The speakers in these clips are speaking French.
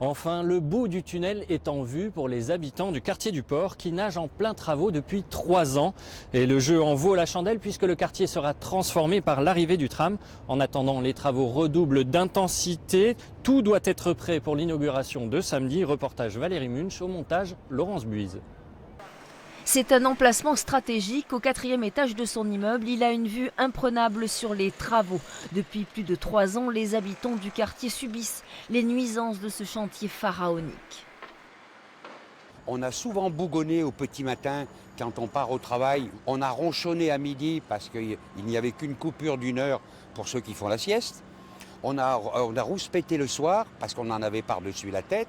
Enfin, le bout du tunnel est en vue pour les habitants du quartier du Port qui nagent en plein travaux depuis 3 ans. Et le jeu en vaut la chandelle puisque le quartier sera transformé par l'arrivée du tram. En attendant, les travaux redoublent d'intensité. Tout doit être prêt pour l'inauguration de samedi. Reportage Valérie Munch, au montage Laurence Buise. C'est un emplacement stratégique. Au 4e étage de son immeuble, il a une vue imprenable sur les travaux. Depuis plus de 3 ans, les habitants du quartier subissent les nuisances de ce chantier pharaonique. On a souvent bougonné au petit matin quand on part au travail. On a ronchonné à midi parce qu'il n'y avait qu'une coupure d'1 heure pour ceux qui font la sieste. On a rouspété le soir parce qu'on en avait par-dessus la tête.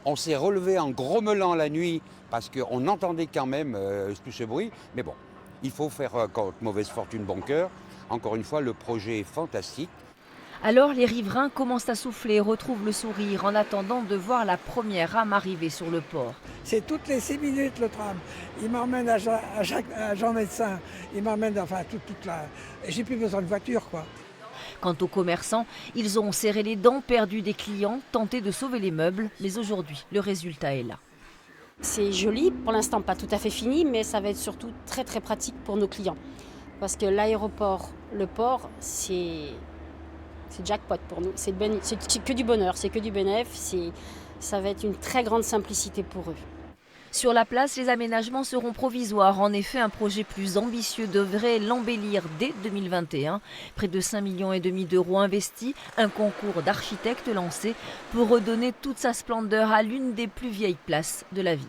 On s'est relevé en grommelant la nuit parce qu'on entendait quand même tout ce bruit. Mais bon, il faut faire contre mauvaise fortune bon cœur. Encore une fois, le projet est fantastique. Alors les riverains commencent à souffler et retrouvent le sourire en attendant de voir la première rame arriver sur le port. C'est toutes les 6 minutes le tram. Il m'emmène à Jean Médecin. Il m'emmène, enfin, toute la... J'ai plus besoin de voiture, quoi. Quant aux commerçants, ils ont serré les dents, perdu des clients, tenté de sauver les meubles. Mais aujourd'hui, le résultat est là. C'est joli, pour l'instant pas tout à fait fini, mais ça va être surtout très très pratique pour nos clients. Parce que l'aéroport, le port, c'est jackpot pour nous. C'est que du bonheur, c'est que du bénéfice. Ça va être une très grande simplicité pour eux. Sur la place, les aménagements seront provisoires. En effet, un projet plus ambitieux devrait l'embellir dès 2021. Près de 5,5 millions d'euros investis, un concours d'architectes lancé pour redonner toute sa splendeur à l'une des plus vieilles places de la ville.